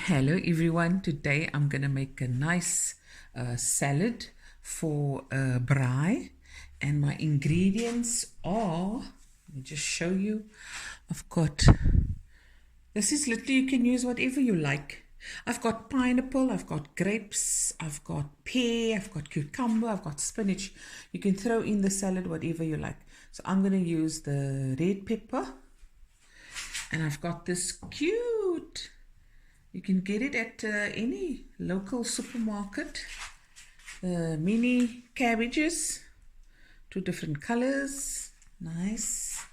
Hello everyone, today I'm going to make a nice salad for braai, and my ingredients are, let me just show you. I've got, this is literally, you can use whatever you like. I've got pineapple, I've got grapes, I've got pear, I've got cucumber, I've got spinach. You can throw in the salad whatever you like. So I'm going to use the red pepper, and I've got this cute, you can get it at any local supermarket, mini cabbages, 2 different colors, nice.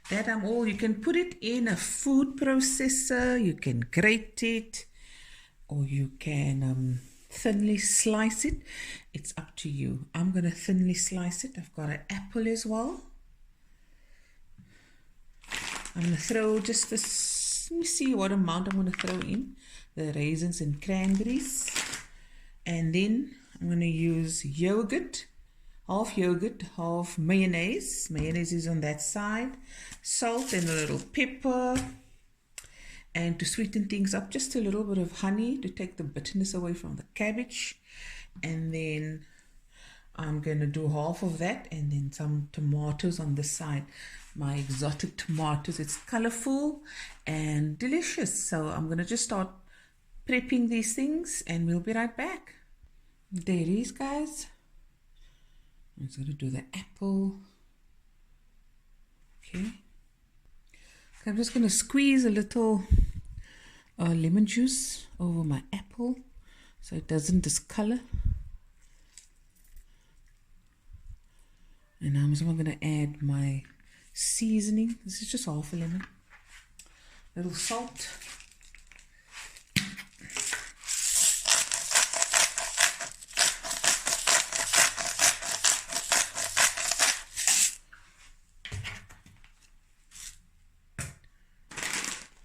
That you can put it in a food processor, you can grate it, or you can thinly slice it. It's up to you. I'm going to thinly slice it. I've got an apple as well. I'm going to throw just this, let me see what amount I'm going to throw in. The raisins and cranberries. And then I'm going to use yogurt, half mayonnaise. Mayonnaise is on that side. Salt and a little pepper. And to sweeten things up, just a little bit of honey to take the bitterness away from the cabbage. And then I'm going to do half of that, and then some tomatoes on the side. My exotic tomatoes. It's colorful and delicious. So I'm going to just start prepping these things and we'll be right back. There it is, guys. I'm just going to do the apple. Okay. I'm just going to squeeze a little lemon juice over my apple so it doesn't discolor. And I'm just going to add my seasoning. This is just half a lemon. A little salt.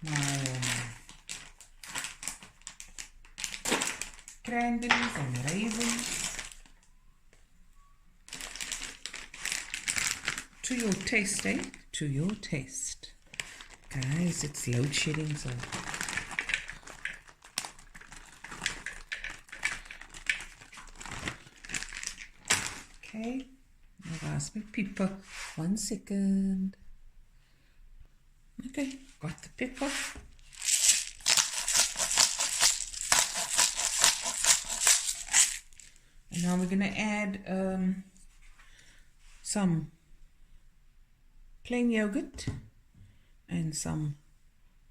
My cranberries and raisins. To your taste, eh? To your taste. Guys, it's load shedding, so okay. Now ask me pepper. 1 second. Okay, got the pepper. And now we're gonna add some plain yogurt and some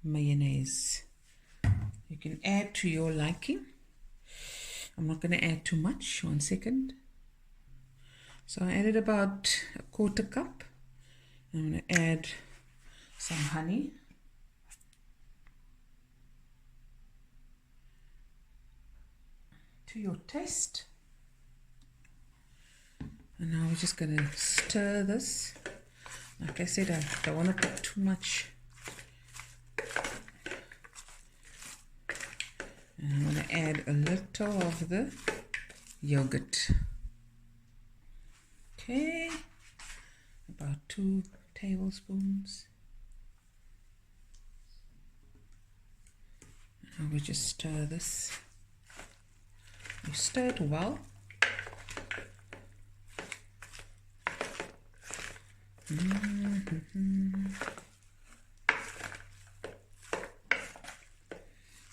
mayonnaise. You can add to your liking. I'm not going to add too much. 1 second. So I added about a 1/4 cup. I'm going to add some honey. To your taste. And now we're just going to stir this. Like I said, I don't want to put too much. And I'm going to add a little of the yogurt. Okay, about 2 tablespoons. Now we just stir this. You stir it well.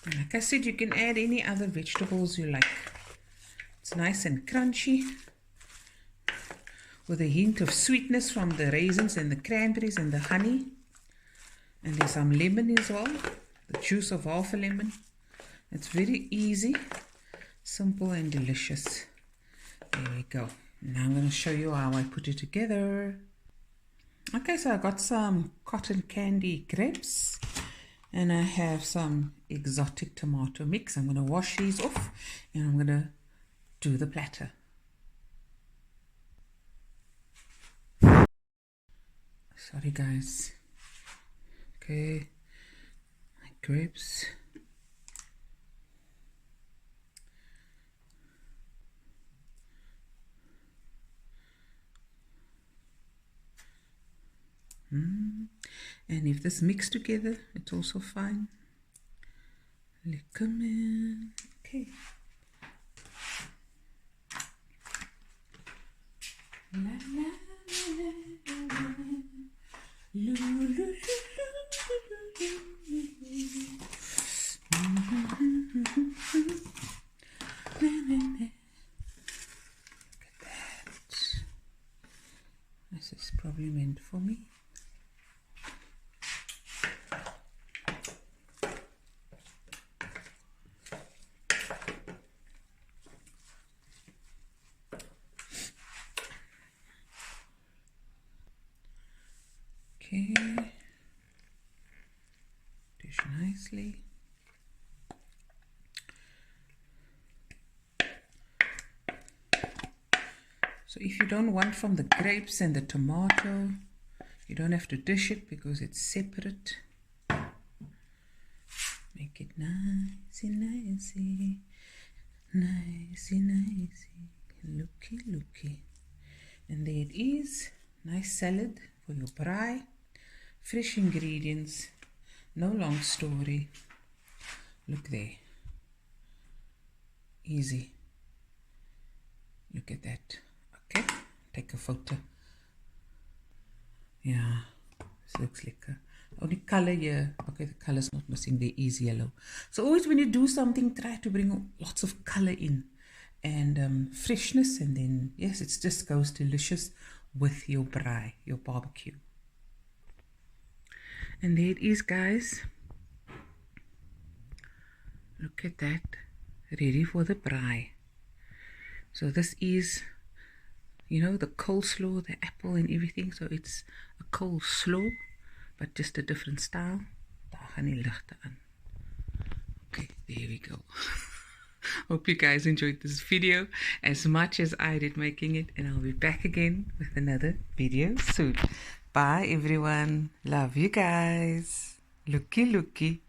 Like I said, you can add any other vegetables you like. It's nice and crunchy with a hint of sweetness from the raisins and the cranberries and the honey. And there's some lemon as well, the juice of half a lemon. It's very easy, simple and delicious. There we go. Now I'm going to show you how I put it together. Okay, so I got some cotton candy grapes and I have some exotic tomato mix. I'm going to wash these off and I'm going to do the platter. Sorry guys. Okay, my grapes. And if this mixed together, it's also fine. Lekker man. Okay. La la la la la. Lu, lu, lu, lu, Look at that. This is probably meant for me. Okay, dish nicely. So if you don't want from the grapes and the tomato, you don't have to dish it because it's separate. Make it nicey, nicey, nicey, nicey, looky, looky. And there it is, nice salad for your braai. Fresh ingredients, no long story. Look there, easy. Look at that. Okay, take a photo. Yeah, this looks like only color here. Okay, the color's not missing, there is yellow. So always when you do something, try to bring lots of color in and freshness, and then yes, it just goes delicious with your braai, your barbecue. And there it is, guys. Look at that, ready for the braai. So this is, you know, the coleslaw, the apple and everything. So it's a coleslaw, but just a different style. Daar gaan die ligte aan. Okay, there we go. Hope you guys enjoyed this video as much as I did making it, and I'll be back again with another video soon. Bye everyone. Love you guys. Looky, looky.